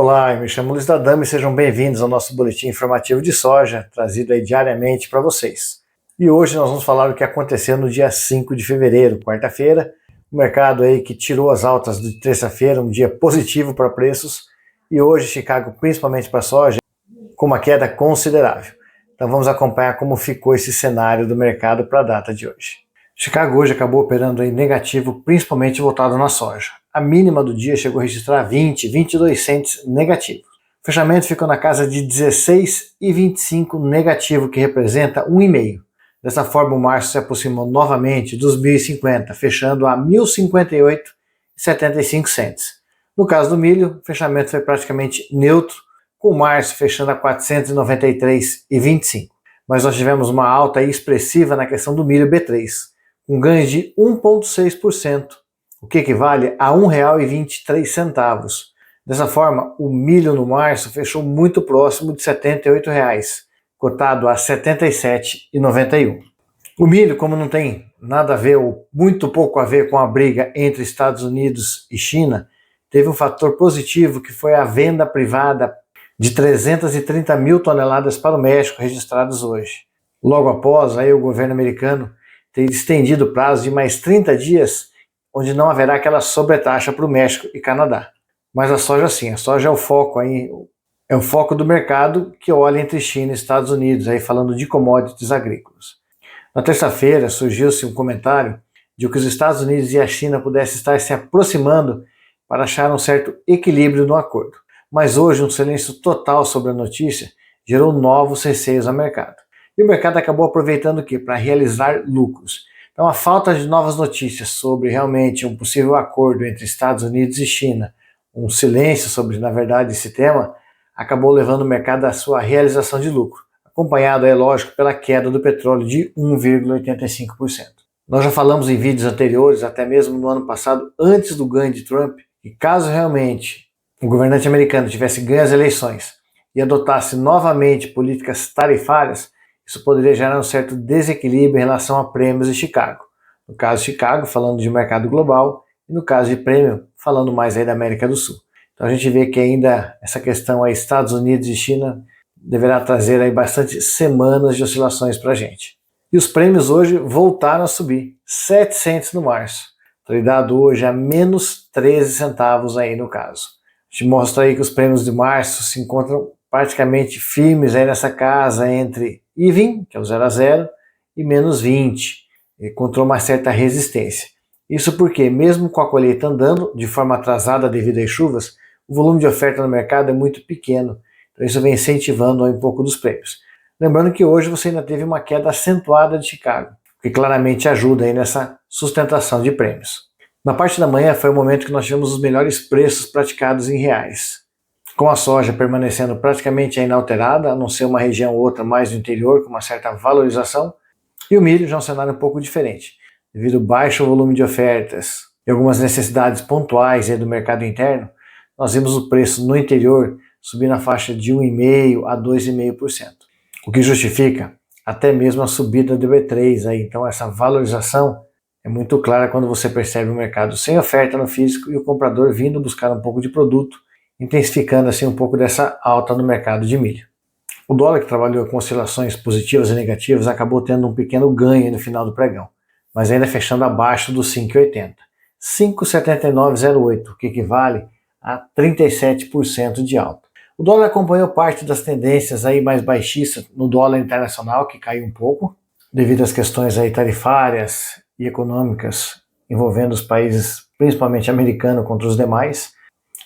Olá, eu me chamo Luiz Dadame e sejam bem-vindos ao nosso boletim informativo de soja, trazido aí diariamente para vocês. E hoje nós vamos falar do que aconteceu no dia 5 de fevereiro, quarta-feira, o mercado aí que tirou as altas de terça-feira, um dia positivo para preços, e hoje Chicago, principalmente para soja, com uma queda considerável. Então vamos acompanhar como ficou esse cenário do mercado para a data de hoje. Chicago hoje acabou operando aí negativo, principalmente voltado na soja. A mínima do dia chegou a registrar 22 cents negativo. O fechamento ficou na casa de 16,25 negativo, que representa 1,5. Dessa forma, o março se aproximou novamente dos 1.050, fechando a 1.058,75 cents. No caso do milho, o fechamento foi praticamente neutro, com o março fechando a 493,25. Mas nós tivemos uma alta expressiva na questão do milho B3, com ganho de 1,6%, o que equivale a R$ 1,23. Dessa forma, o milho no março fechou muito próximo de R$ 78, cotado a R$ 77,91. O milho, como não tem nada a ver ou muito pouco a ver com a briga entre Estados Unidos e China, teve um fator positivo que foi a venda privada de 330 mil toneladas para o México registrados hoje. Logo após, aí o governo americano ter estendido o prazo de mais 30 dias, onde não haverá aquela sobretaxa para o México e Canadá. Mas a soja sim, a soja é o foco aí, é o foco do mercado que olha entre China e Estados Unidos, aí falando de commodities agrícolas. Na terça-feira surgiu-se um comentário de que os Estados Unidos e a China pudessem estar se aproximando para achar um certo equilíbrio no acordo. Mas hoje um silêncio total sobre a notícia gerou novos receios ao mercado. E o mercado acabou aproveitando o quê? Para realizar lucros. Então a falta de novas notícias sobre realmente um possível acordo entre Estados Unidos e China, um silêncio sobre, na verdade, esse tema, acabou levando o mercado à sua realização de lucro, acompanhado, é lógico, pela queda do petróleo de 1,85%. Nós já falamos em vídeos anteriores, até mesmo no ano passado, antes do ganho de Trump, que caso realmente o governante americano tivesse ganho as eleições e adotasse novamente políticas tarifárias, isso poderia gerar um certo desequilíbrio em relação a prêmios de Chicago. No caso de Chicago, falando de mercado global, e no caso de prêmio, falando mais aí da América do Sul. Então a gente vê que ainda essa questão aí Estados Unidos e China deverá trazer aí bastante semanas de oscilações para a gente. E os prêmios hoje voltaram a subir, 7 cents no março, tradado hoje a menos 13 centavos aí no caso. A gente mostra aí que os prêmios de março se encontram praticamente firmes aí nessa casa entre even, que é o 0 a 0, e menos 20, encontrou uma certa resistência. Isso porque, mesmo com a colheita andando de forma atrasada devido às chuvas, o volume de oferta no mercado é muito pequeno, então isso vem incentivando um pouco dos prêmios. Lembrando que hoje você ainda teve uma queda acentuada de Chicago, o que claramente ajuda aí nessa sustentação de prêmios. Na parte da manhã foi o momento que nós tivemos os melhores preços praticados em reais, com a soja permanecendo praticamente inalterada, a não ser uma região ou outra mais do interior, com uma certa valorização, e o milho já é um cenário um pouco diferente. Devido ao baixo volume de ofertas e algumas necessidades pontuais do mercado interno, nós vimos o preço no interior subir na faixa de 1,5% a 2,5%, o que justifica até mesmo a subida do B3. Então essa valorização é muito clara quando você percebe o mercado sem oferta no físico e o comprador vindo buscar um pouco de produto, intensificando assim um pouco dessa alta no mercado de milho. O dólar, que trabalhou com oscilações positivas e negativas, acabou tendo um pequeno ganho no final do pregão, mas ainda fechando abaixo dos 5,80. 5,7908, que equivale a 37% de alta. O dólar acompanhou parte das tendências aí mais baixistas no dólar internacional, que caiu um pouco, devido às questões aí tarifárias e econômicas envolvendo os países, principalmente americanos, contra os demais.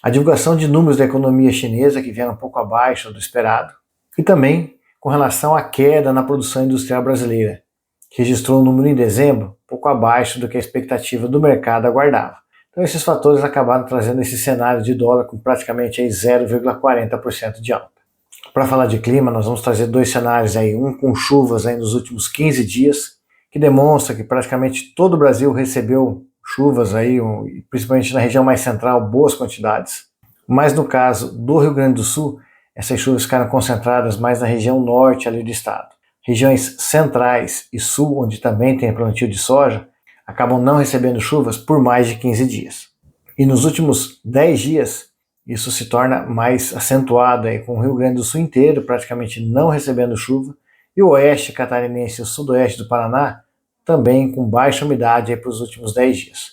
A divulgação de números da economia chinesa, que vieram um pouco abaixo do esperado, e também com relação à queda na produção industrial brasileira, que registrou um número em dezembro pouco abaixo do que a expectativa do mercado aguardava. Então esses fatores acabaram trazendo esse cenário de dólar com praticamente 0,40% de alta. Para falar de clima, nós vamos trazer dois cenários aí, um com chuvas aí nos últimos 15 dias, que demonstra que praticamente todo o Brasil recebeu chuvas aí, principalmente na região mais central, boas quantidades. Mas no caso do Rio Grande do Sul, essas chuvas ficaram concentradas mais na região norte ali do estado. Regiões centrais e sul, onde também tem plantio de soja, acabam não recebendo chuvas por mais de 15 dias. E nos últimos 10 dias, Isso se torna mais acentuado aí, com o Rio Grande do Sul inteiro praticamente não recebendo chuva, e o oeste catarinense e o sudoeste do Paraná também com baixa umidade para os últimos 10 dias.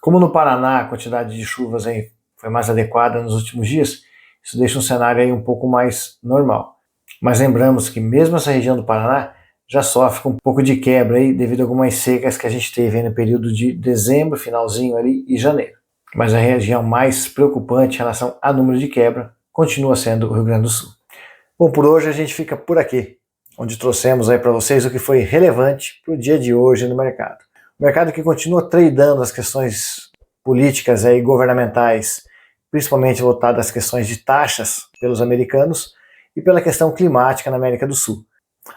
Como no Paraná a quantidade de chuvas aí foi mais adequada nos últimos dias, isso deixa um cenário aí um pouco mais normal. Mas lembramos que mesmo essa região do Paraná já sofre com um pouco de quebra aí devido a algumas secas que a gente teve aí no período de dezembro, finalzinho ali, e janeiro. Mas a região mais preocupante em relação a número de quebra continua sendo o Rio Grande do Sul. Bom, por hoje a gente fica por aqui, onde trouxemos aí para vocês o que foi relevante para o dia de hoje no mercado. O mercado que continua tradando as questões políticas e governamentais, principalmente voltado às questões de taxas pelos americanos e pela questão climática na América do Sul.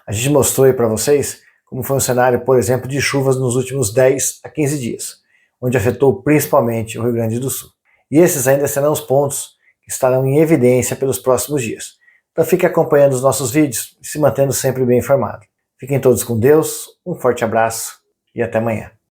A gente mostrou aí para vocês como foi um cenário, por exemplo, de chuvas nos últimos 10 a 15 dias, onde afetou principalmente o Rio Grande do Sul. E esses ainda serão os pontos que estarão em evidência pelos próximos dias. Então fique acompanhando os nossos vídeos e se mantendo sempre bem informado. Fiquem todos com Deus, um forte abraço e até amanhã.